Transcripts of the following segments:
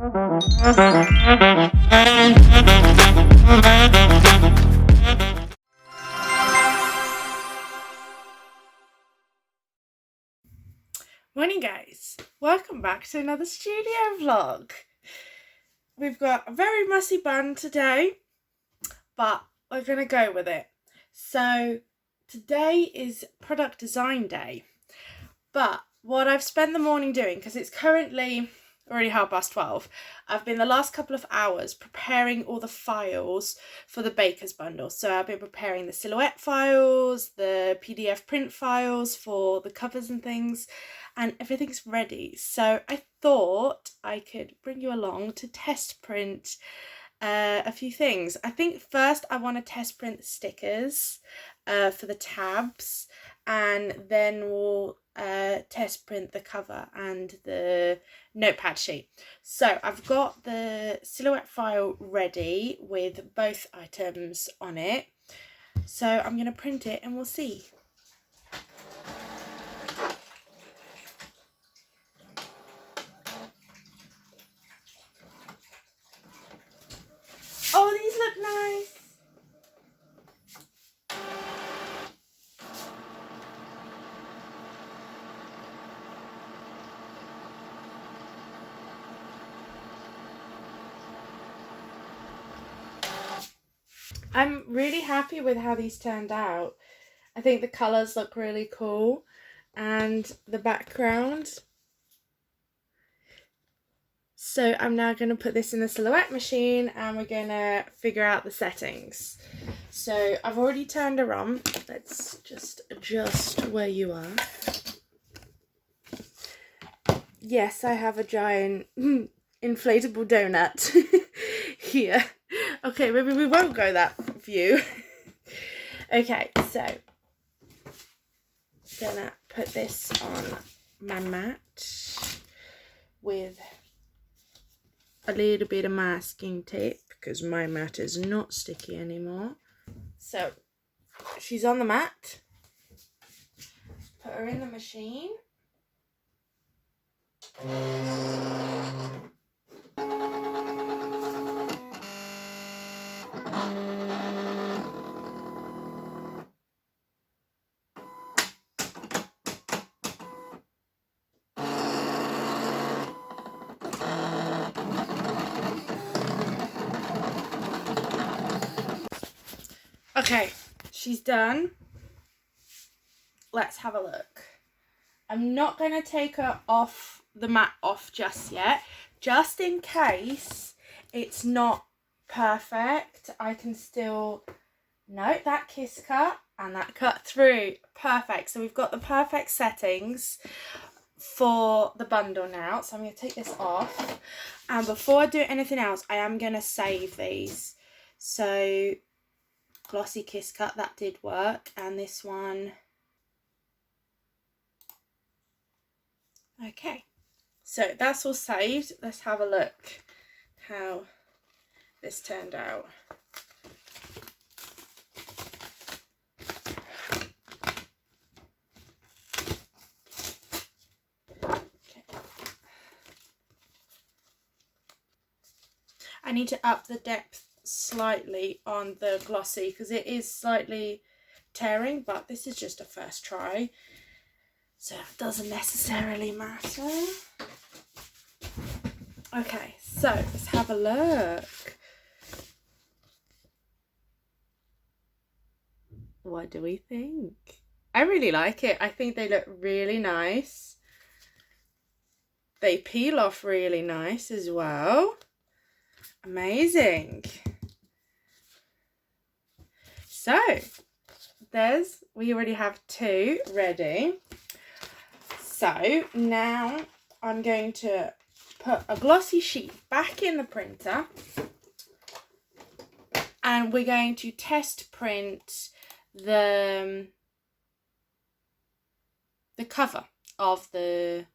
Morning guys, welcome back to another studio vlog. We've got a very messy bun today, but we're gonna go with it. So today is product design day, but what I've spent the morning doing, because it's currently already 12:30, I've been the last couple of hours preparing all the files for the baker's bundle. So I've been preparing the silhouette files, the PDF print files for the covers and things, and everything's ready. So I thought I could bring you along to test print a few things. I think first I want to test print the stickers for the tabs, and then we'll test print the cover and the notepad sheet. So I've got the silhouette file ready with both items on it, so I'm going to print it and we'll see. Oh, these look nice. I'm really happy with how these turned out. I think the colours look really cool, and the background. So I'm now going to put this in the silhouette machine and we're going to figure out the settings. So I've already turned her on. Let's just adjust where you are. Yes, I have a giant inflatable donut here. Okay, maybe we won't go that view. Okay, so gonna put this on my mat with a little bit of masking tape because my mat is not sticky anymore. So she's on the mat. Put her in the machine. Okay, she's done. Let's have a look. I'm not going to take her off the mat just yet, just in case it's not perfect. I can still note that kiss cut and that cut through. Perfect. So we've got the perfect settings for the bundle now. So I'm going to take this off, and before I do anything else, I am going to save these. So glossy kiss cut, that did work, and this one. Okay, so that's all saved. Let's have a look how this turned out. Okay. I need to up the depth slightly on the glossy because it is slightly tearing, but this is just a first try, so it doesn't necessarily matter. Okay, so let's have a look. What do we think? I really like it. I think they look really nice. They peel off really nice as well. Amazing. So we already have two ready. So now I'm going to put a glossy sheet back in the printer, and we're going to test print the cover of the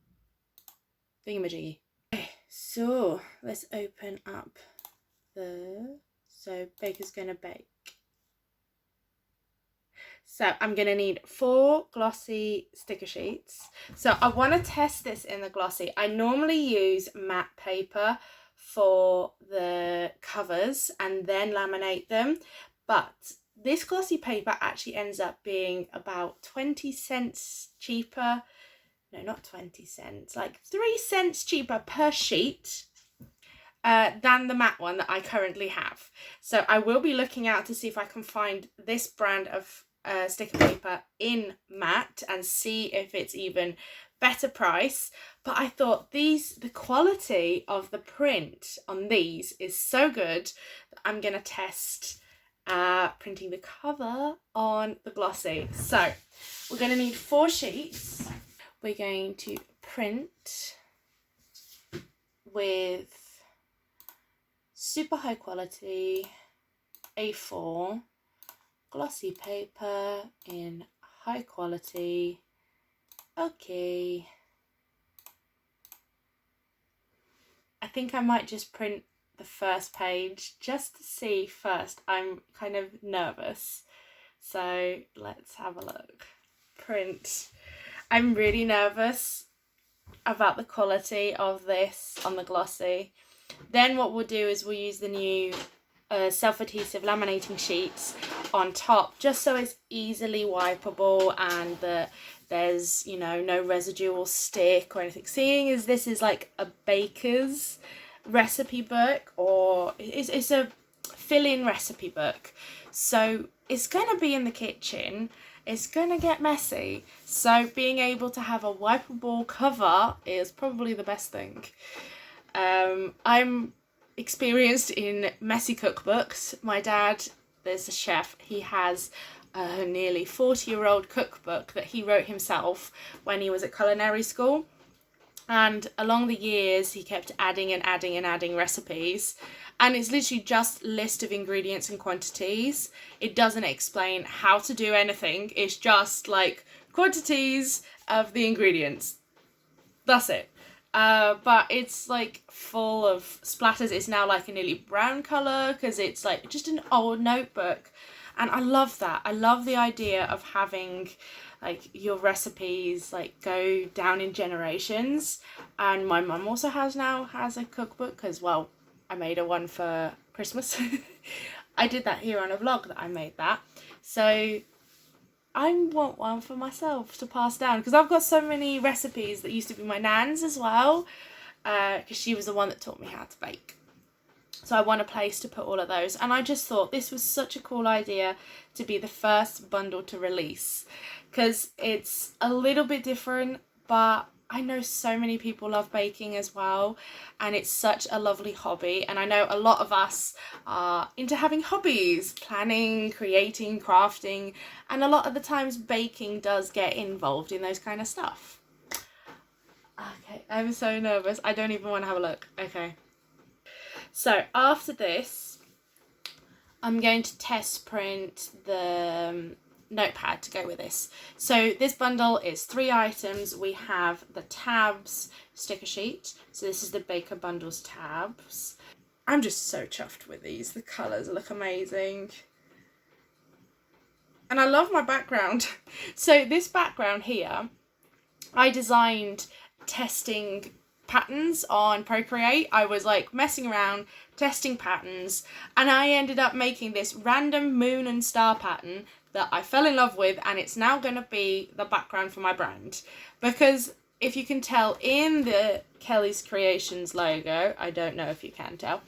thingamajiggy. Okay, so let's open up so Baker's gonna bake. So I'm going to need 4 glossy sticker sheets. So I want to test this in the glossy. I normally use matte paper for the covers and then laminate them, but this glossy paper actually ends up being about 20 cents cheaper. No, not 20 cents, like 3 cents cheaper per sheet than the matte one that I currently have. So I will be looking out to see if I can find this brand of sticker paper in matte and see if it's even better price. But I thought the quality of the print on these is so good that I'm gonna test printing the cover on the glossy. So we're gonna need 4 sheets. We're going to print with super high quality A4 glossy paper in high quality. Okay. I think I might just print the first page just to see first. I'm kind of nervous. So let's have a look. Print. I'm really nervous about the quality of this on the glossy. Then what we'll do is we'll use the new self-adhesive laminating sheets on top, just so it's easily wipeable and that there's, you know, no residual stick or anything. Seeing as this is like a baker's recipe book, or it's a fill-in recipe book, so it's going to be in the kitchen. It's going to get messy, so being able to have a wipeable cover is probably the best thing. I'm experienced in messy cookbooks. My dad, there's a chef, he has a nearly 40-year-old cookbook that he wrote himself when he was at culinary school. And along the years, he kept adding and adding and adding recipes. And it's literally just a list of ingredients and quantities. It doesn't explain how to do anything. It's just like quantities of the ingredients. That's it. But it's like full of splatters. It's now like a nearly brown colour because it's like just an old notebook. And I love that. I love the idea of having like your recipes like go down in generations. And my mum also has a cookbook because, well, I made her one for Christmas. I did that here on a vlog that I made that. So I want one for myself to pass down because I've got so many recipes that used to be my nan's as well, because she was the one that taught me how to bake. So I want a place to put all of those, and I just thought this was such a cool idea to be the first bundle to release because it's a little bit different, but I know so many people love baking as well, and it's such a lovely hobby. And I know a lot of us are into having hobbies, planning, creating, crafting, and a lot of the times baking does get involved in those kind of stuff. Okay, I'm so nervous. I don't even want to have a look. Okay. So after this, I'm going to test print the notepad to go with this. So this bundle is 3 items. We have the tabs sticker sheet. So this is the Baker Bundles tabs. I'm just so chuffed with these. The colours look amazing. And I love my background. So this background here, I designed testing patterns on Procreate. I was like messing around testing patterns, and I ended up making this random moon and star pattern that I fell in love with, and it's now going to be the background for my brand. Because if you can tell in the Kelly's Creations logo, I don't know if you can tell,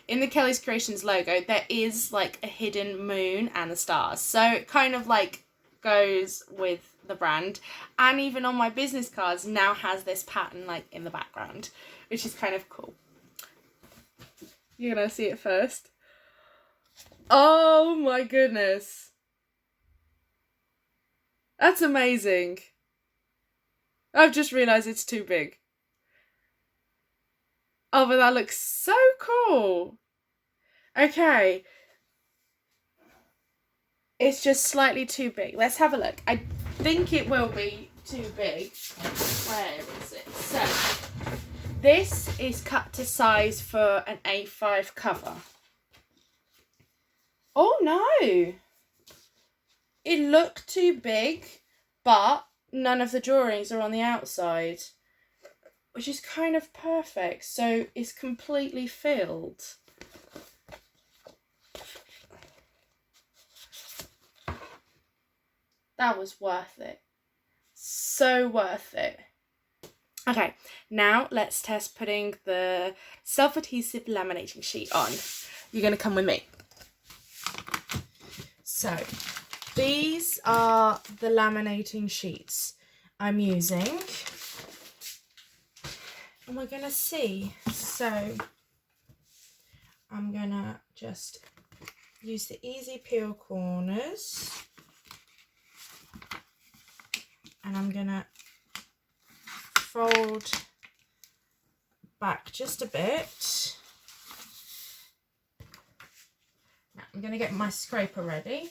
in the Kelly's Creations logo there is like a hidden moon and the stars, so it kind of like goes with the brand. And even on my business cards now has this pattern like in the background, which is kind of cool. You're gonna see it first. Oh my goodness, that's amazing. I've just realised it's too big. Oh, but that looks so cool. Okay, it's just slightly too big. Let's have a look. I think it will be too big. Where is it? So this is cut to size for an A5 cover. Oh no, it looked too big, but none of the drawings are on the outside. which is kind of perfect. So it's completely filled. That was worth it. So worth it. Okay, now let's test putting the self-adhesive laminating sheet on. You're going to come with me. So, these are the laminating sheets I'm using. And we're going to see. So, I'm going to just use the easy peel corners. And I'm going to fold back just a bit. Now I'm going to get my scraper ready.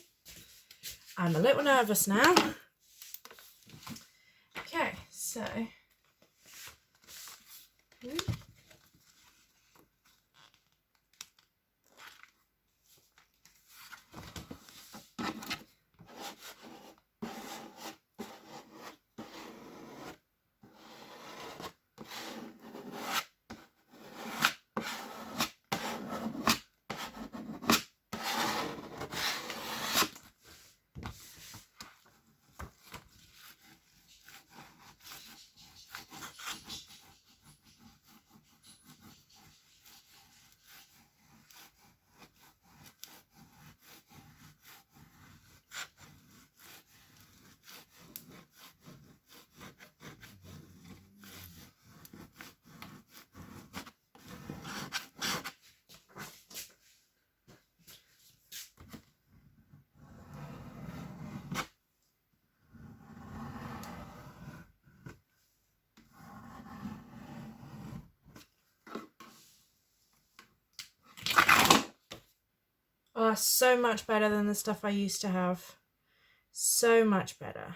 I'm a little nervous now. Okay, so oh, so much better than the stuff I used to have. So much better.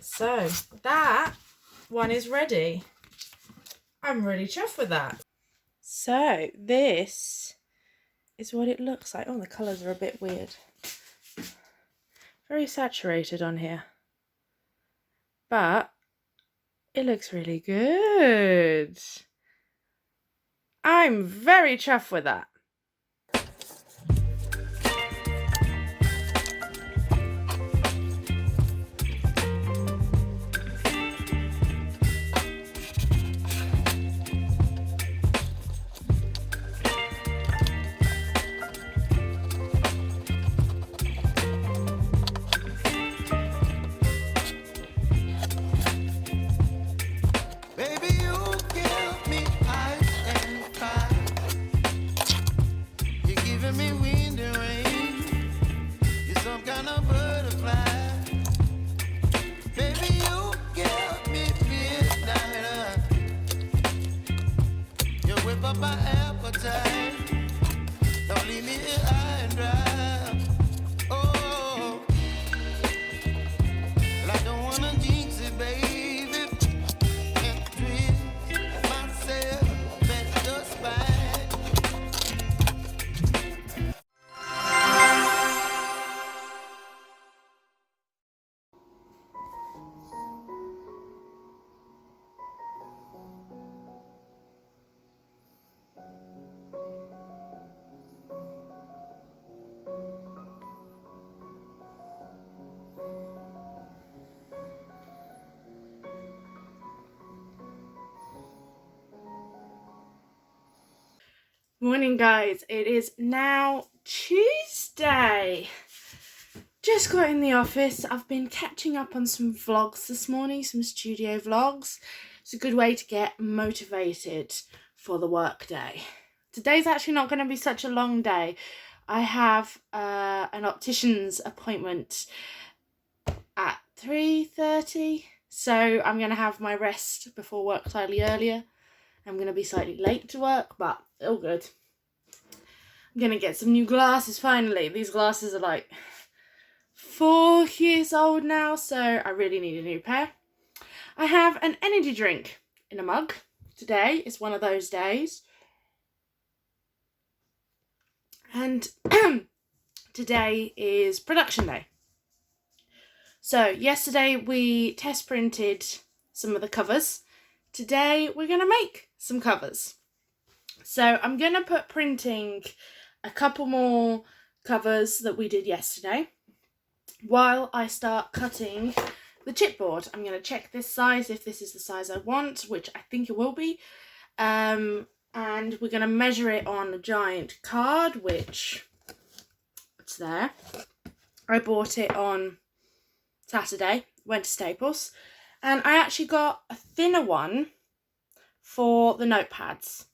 So that one is ready. I'm really chuffed with that. So this is what it looks like. Oh, the colours are a bit weird. Very saturated on here. But it looks really good. I'm very chuffed with that. Morning guys, it is now Tuesday. Just got in the office. I've been catching up on some vlogs this morning, some studio vlogs. It's a good way to get motivated for the work day. Today's actually not going to be such a long day. I have an optician's appointment at 3:30, so I'm going to have my rest before work slightly earlier. I'm going to be slightly late to work, but all good. I'm going to get some new glasses finally. These glasses are like 4 years old now, so I really need a new pair. I have an energy drink in a mug. Today is one of those days. And today is production day. So yesterday we test printed some of the covers. Today we're going to make some covers. So I'm going to put printing a couple more covers that we did yesterday while I start cutting the chipboard. I'm going to check this size, if this is the size I want, which I think it will be. And we're going to measure it on a giant card, which it's there. I bought it on Saturday, went to Staples, and I actually got a thinner one for the notepads.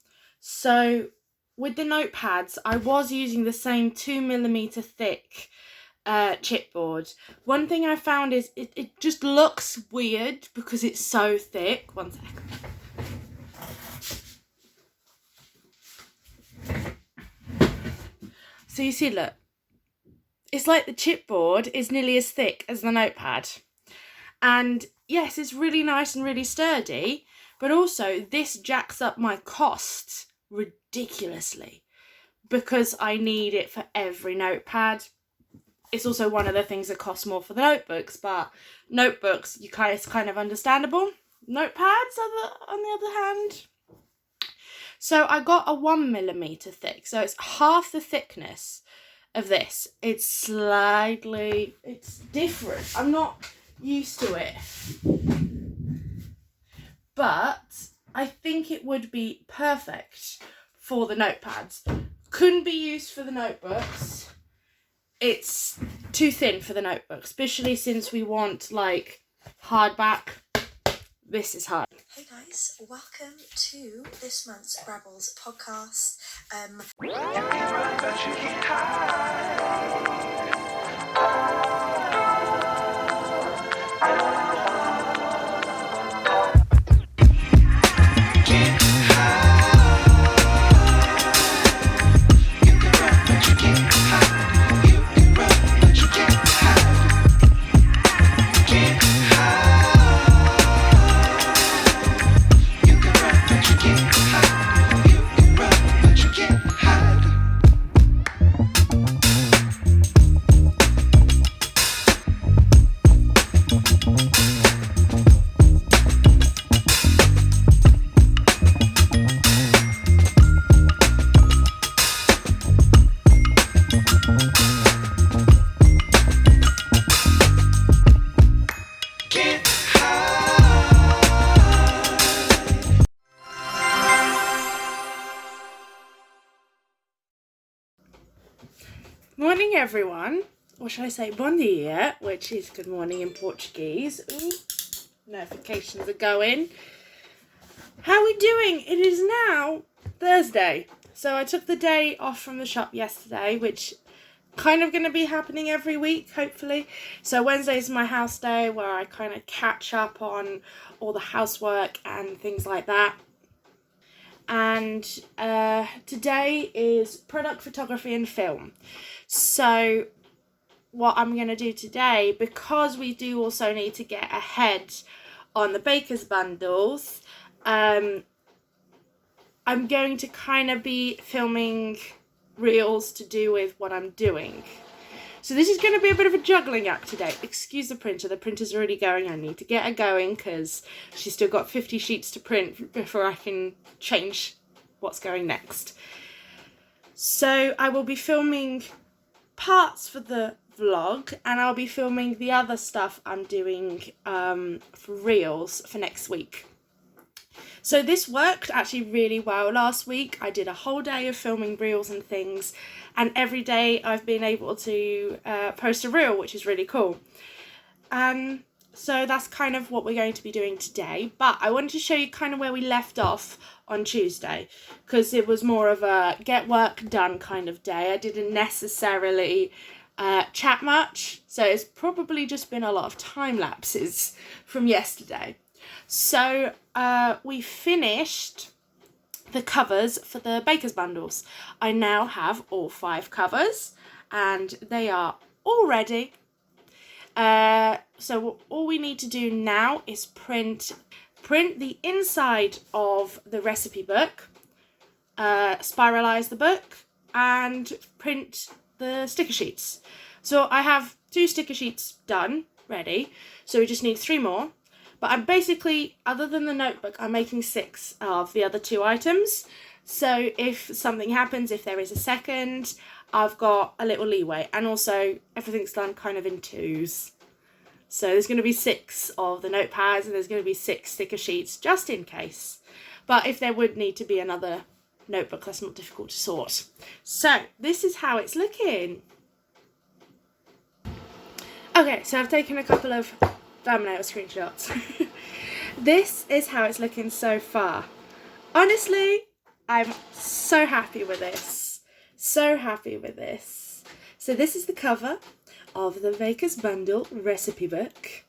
So with the notepads, I was using the same 2mm thick chipboard. One thing I found is it just looks weird because it's so thick. One sec. So you see, look, it's like the chipboard is nearly as thick as the notepad. And yes, it's really nice and really sturdy, but also this jacks up my costs ridiculously because I need it for every notepad. It's also one of the things that costs more for the notebooks, but notebooks, it's kind of understandable. Notepads, on the other hand. So I got a 1mm thick, so it's half the thickness of this. It's different. I'm not used to it. But I think it would be perfect for the notepads. Couldn't be used for the notebooks. It's too thin for the notebooks, especially since we want like hardback. This is hard. Hey guys, welcome to this month's Rebels podcast. Morning everyone, or should I say bom dia, which is good morning in Portuguese. Ooh, notifications are going. How are we doing? It is now Thursday. So I took the day off from the shop yesterday, which kind of going to be happening every week, hopefully. So Wednesday is my house day where I kind of catch up on all the housework and things like that. And today is product photography and film. So what I'm going to do today, because we do also need to get ahead on the baker's bundles, I'm going to kind of be filming reels to do with what I'm doing. So this is going to be a bit of a juggling act today. Excuse the printer's already going. I need to get her going because she's still got 50 sheets to print before I can change what's going next. So I will be filming parts for the vlog and I'll be filming the other stuff I'm doing for reels for next week. So this worked actually really well last week. I did a whole day of filming reels and things, and every day I've been able to post a reel, which is really cool. So that's kind of what we're going to be doing today, but I wanted to show you kind of where we left off on Tuesday, because it was more of a get work done kind of day. I didn't necessarily chat much, so it's probably just been a lot of time lapses from yesterday. So we finished the covers for the baker's bundles. I now have all 5 covers and they are all ready. So all we need to do now is print the inside of the recipe book, spiralize the book, and print the sticker sheets. So I have 2 sticker sheets done. ready. So we just need 3 more. But I'm basically, other than the notebook, I'm making 6 of the other 2 items. So if something happens, if there is a second, I've got a little leeway. And also, everything's done kind of in 2s. So there's going to be 6 of the notepads and there's going to be 6 sticker sheets, just in case. But if there would need to be another notebook, that's not difficult to sort. So this is how it's looking. Okay, so I've taken a couple of thumbnail screenshots. This is how it's looking so far. Honestly, I'm so happy with this. So happy with this. So this is the cover of the Baker's Bundle recipe book.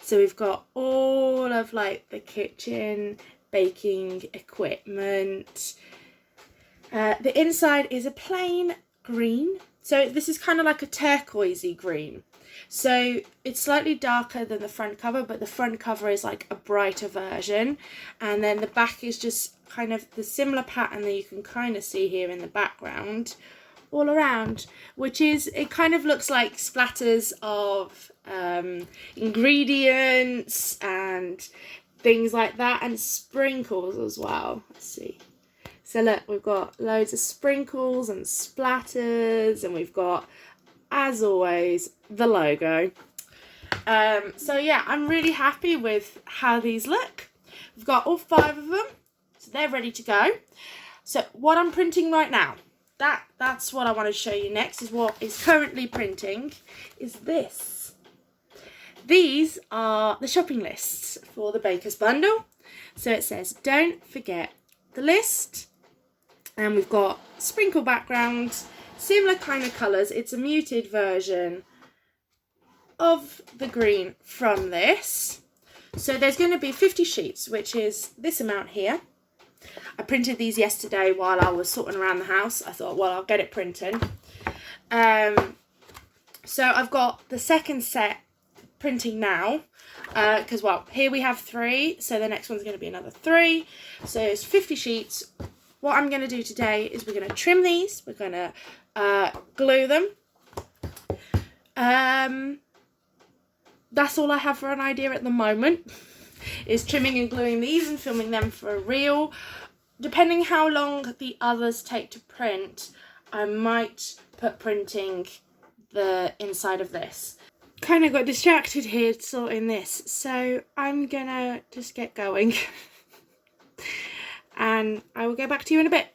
So we've got all of like the kitchen baking equipment. The inside is a plain green. So this is kind of like a turquoisey green. So it's slightly darker than the front cover, but the front cover is like a brighter version. And then the back is just kind of the similar pattern that you can kind of see here in the background all around, which is, it kind of looks like splatters of ingredients and things like that, and sprinkles as well. Let's see. So look, we've got loads of sprinkles and splatters, and we've got, as always, the logo. So yeah, I'm really happy with how these look. We've got all 5 of them, so they're ready to go. So what I'm printing right now, that's what I want to show you next, is what is currently printing, is this. These are the shopping lists for the Baker's Bundle. So it says, don't forget the list. And we've got sprinkle backgrounds, similar kind of colours. It's a muted version of the green from this. So there's going to be 50 sheets, which is this amount here. I printed these yesterday while I was sorting around the house. I thought, well, I'll get it printing. So I've got the second set printing now. Because, well, here we have 3. So the next one's going to be another 3. So it's 50 sheets. What I'm going to do today is we're going to trim these. We're going to glue them. That's all I have for an idea at the moment, is trimming and gluing these and filming them for a reel. Depending how long the others take to print, I might put printing the inside of this. Kind of got distracted here sorting this, so I'm gonna just get going and I will get back to you in a bit.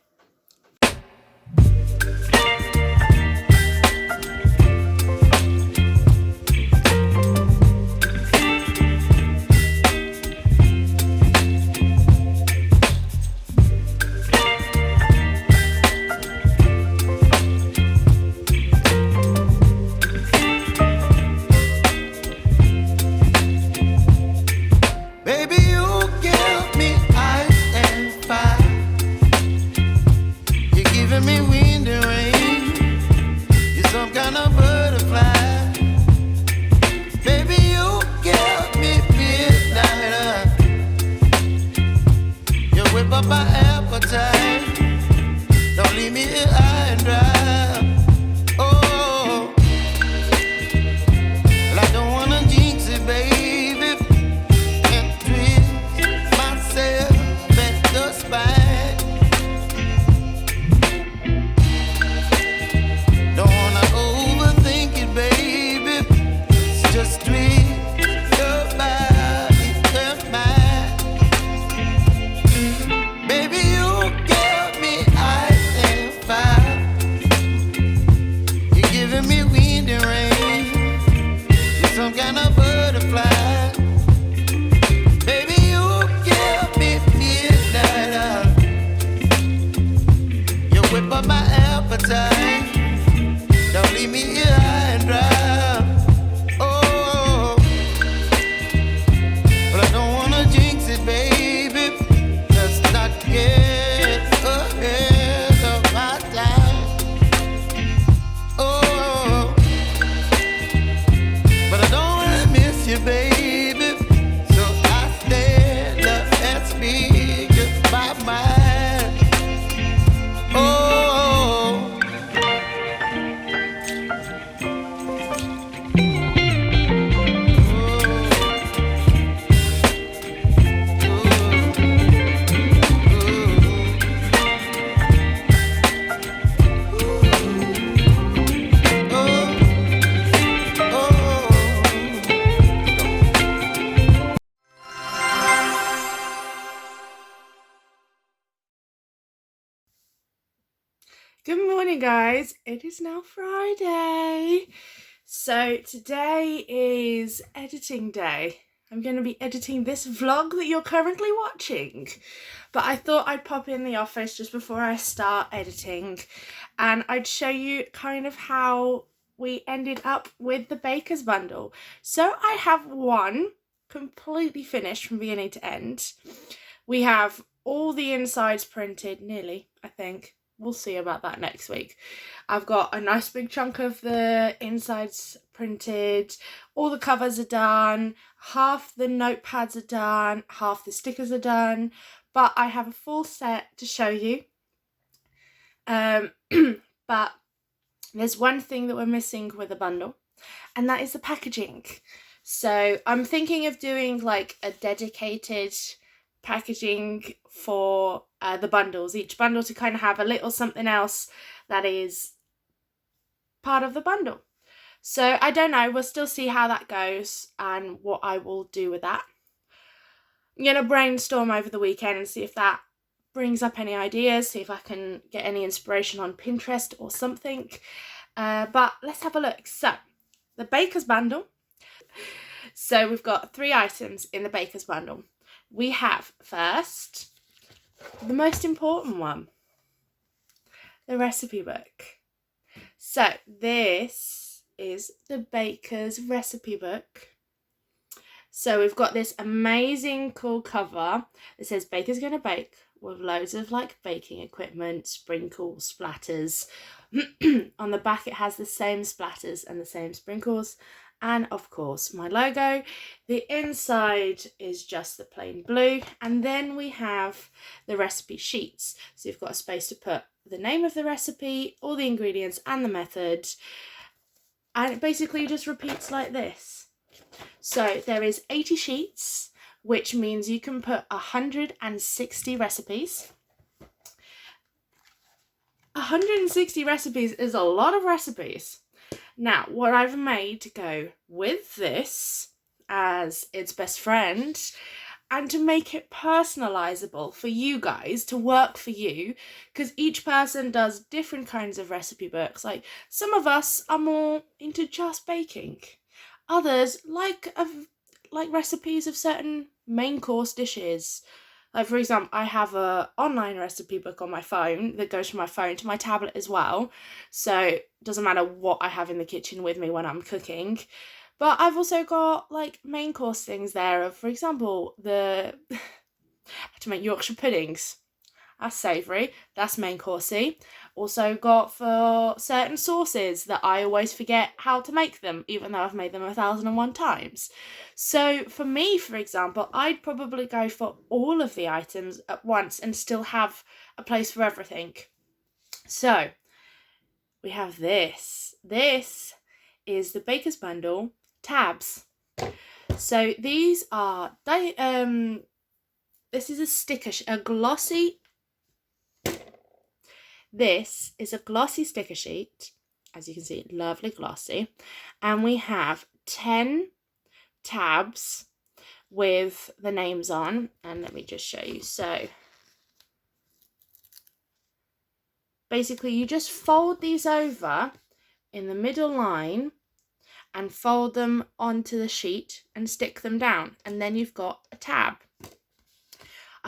Good morning, guys. It is now Friday. So today is editing day. I'm going to be editing this vlog that you're currently watching. But I thought I'd pop in the office just before I start editing and I'd show you kind of how we ended up with the baker's bundle. So I have one completely finished from beginning to end. We have all the insides printed, nearly, I think. We'll see about that next week. I've got a nice big chunk of the insides printed. All the covers are done. Half the notepads are done. Half the stickers are done. But I have a full set to show you. But there's one thing that we're missing with the bundle, and that is the packaging. So I'm thinking of doing like a dedicated packaging for the bundles, each bundle to kind of have a little something else that is part of the bundle. So I don't know, we'll still see how that goes and what I will do with that. I'm going to brainstorm over the weekend and see if that brings up any ideas, see if I can get any inspiration on Pinterest or something. But let's have a look. So the baker's bundle. So we've got 3 items in the baker's bundle. We have first, the most important one, the recipe book. So this is the baker's recipe book. So we've got this amazing cool cover that says Baker's Gonna Bake with loads of like baking equipment, sprinkles, splatters. On the back it has the same splatters and the same sprinkles. And of course my logo. The inside is just the plain blue, and then we have the recipe sheets. So you've got a space to put the name of the recipe, all the ingredients and the method, and it basically just repeats like this. So there is 80 sheets, which means you can put 160 recipes. 160 recipes is a lot of recipes. Now, what I've made to go with this as its best friend, and to make it personalizable for you guys, to work for you, because each person does different kinds of recipe books. Like, some of us are more into just baking. Others like recipes of certain main course dishes. Like, for example, I have an online recipe book on my phone that goes from my phone to my tablet as well. So it doesn't matter what I have in the kitchen with me when I'm cooking. But I've also got like main course things there of, for example, I had to make Yorkshire puddings. That's savoury. That's main coursey. Also got for certain sauces that I always forget how to make them, even though I've made them 1,001 times. So for me, for example, I'd probably go for all of the items at once and still have a place for everything. So we have this. This is the Baker's Bundle tabs. So these are this is a sticker, a glossy. This is a glossy sticker sheet, as you can see, lovely glossy, and we have 10 tabs with the names on, and let me just show you. So basically you just fold these over in the middle line and fold them onto the sheet and stick them down, and then you've got a tab.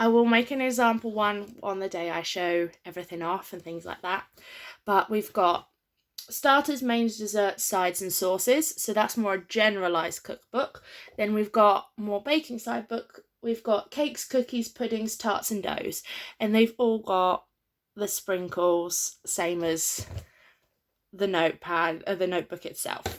I will make an example one on the day I show everything off and things like that. But we've got starters, mains, desserts, sides and sauces. So that's more a generalised cookbook. Then we've got more baking side book. We've got cakes, cookies, puddings, tarts and doughs. And they've all got the sprinkles, same as the notepad, the notebook itself.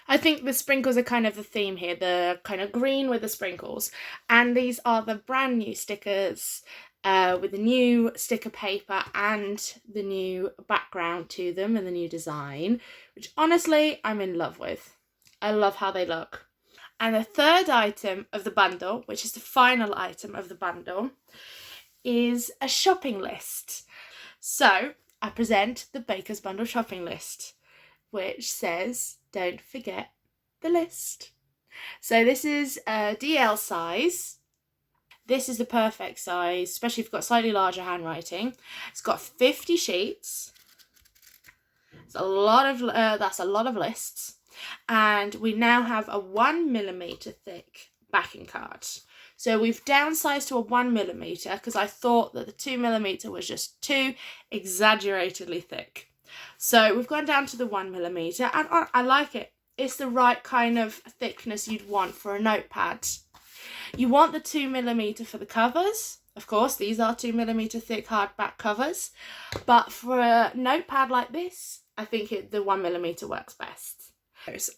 I think the sprinkles are kind of the theme here, the kind of green with the sprinkles. And these are the brand new stickers with the new sticker paper and the new background to them and the new design, which honestly I'm in love with. I love how they look. And the third item of the bundle, which is the final item of the bundle, is a shopping list. So I present the Baker's Bundle shopping list, which says, don't forget the list. So this is a DL size. this is the perfect size, especially if you've got slightly larger handwriting. It's got 50 sheets. It's a lot of that's a lot of lists, and we now have a 1mm thick backing card. So we've downsized to a 1mm because I thought that the 2mm was just too exaggeratedly thick. So we've gone down to the 1mm, and I like it. It's the right kind of thickness you'd want for a notepad. You want the 2mm for the covers. Of course, these are 2mm thick hardback covers. But for a notepad like this, I think the 1mm works best.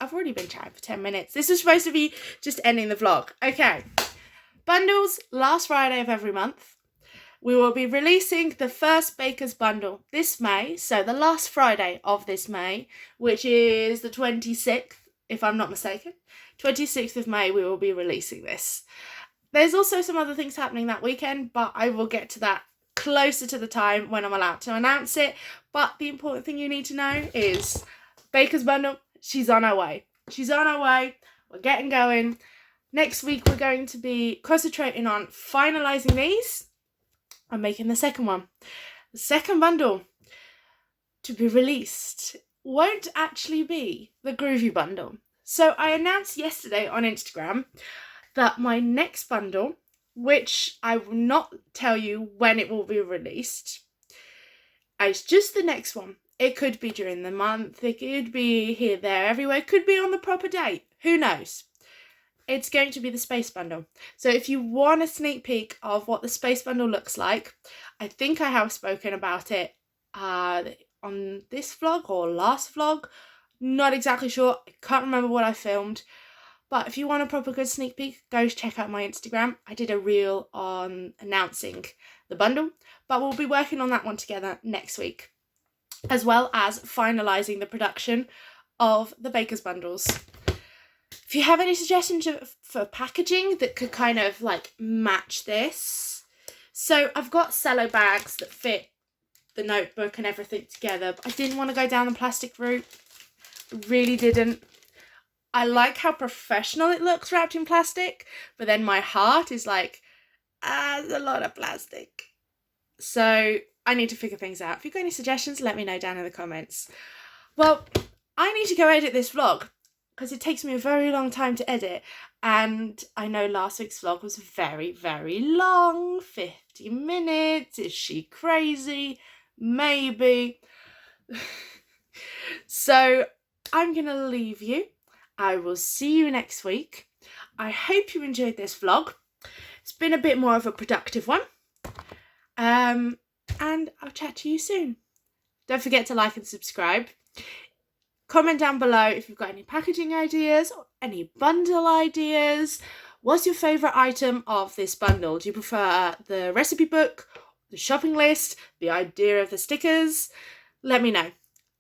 I've already been chatting for 10 minutes. This is supposed to be just ending the vlog. Okay. Bundles, last Friday of every month. We will be releasing the first Baker's bundle this May, so the last Friday of this May, which is the 26th, if I'm not mistaken. 26th of May, we will be releasing this. There's also some other things happening that weekend, but I will get to that closer to the time when I'm allowed to announce it. But the important thing you need to know is Baker's bundle, she's on her way. She's on her way. We're getting going. Next week, we're going to be concentrating on finalising these. I'm making the second one. The second bundle to be released won't actually be the Groovy bundle. So I announced yesterday on Instagram that my next bundle, which I will not tell you when it will be released, it's just the next one. It could be during the month, it could be here, there, everywhere, it could be on the proper date. Who knows? It's going to be the Space Bundle. So if you want a sneak peek of what the Space Bundle looks like, I think I have spoken about it on this vlog or last vlog. Not exactly sure. I can't remember what I filmed. But if you want a proper good sneak peek, go check out my Instagram. I did a reel on announcing the bundle. But we'll be working on that one together next week, as well as finalising the production of the Baker's bundles. If you have any suggestions for packaging that could kind of like match this. So I've got cello bags that fit the notebook and everything together, but I didn't want to go down the plastic route. Really didn't. I like how professional it looks wrapped in plastic, but then my heart is like, there's a lot of plastic. So I need to figure things out. If you've got any suggestions, let me know down in the comments. Well, I need to go edit this vlog, because it takes me a very long time to edit, and I know last week's vlog was very, very long, 50 minutes, is she crazy? Maybe. So I'm going to leave you. I will see you next week. I hope you enjoyed this vlog. It's been a bit more of a productive one, and I'll chat to you soon. Don't forget to like and subscribe. Comment down below if you've got any packaging ideas or any bundle ideas. What's your favourite item of this bundle? Do you prefer the recipe book, the shopping list, the idea of the stickers? Let me know.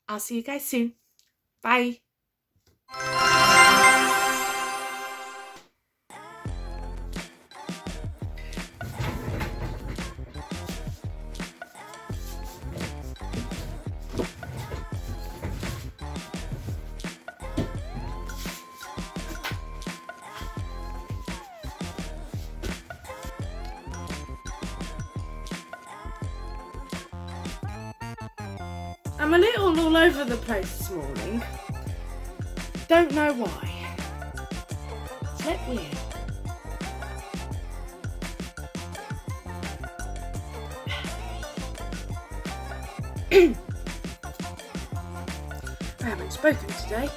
I'll see you guys soon. Bye. I'm a little all over the place this morning. Don't know why. It's a bit weird. I haven't spoken today.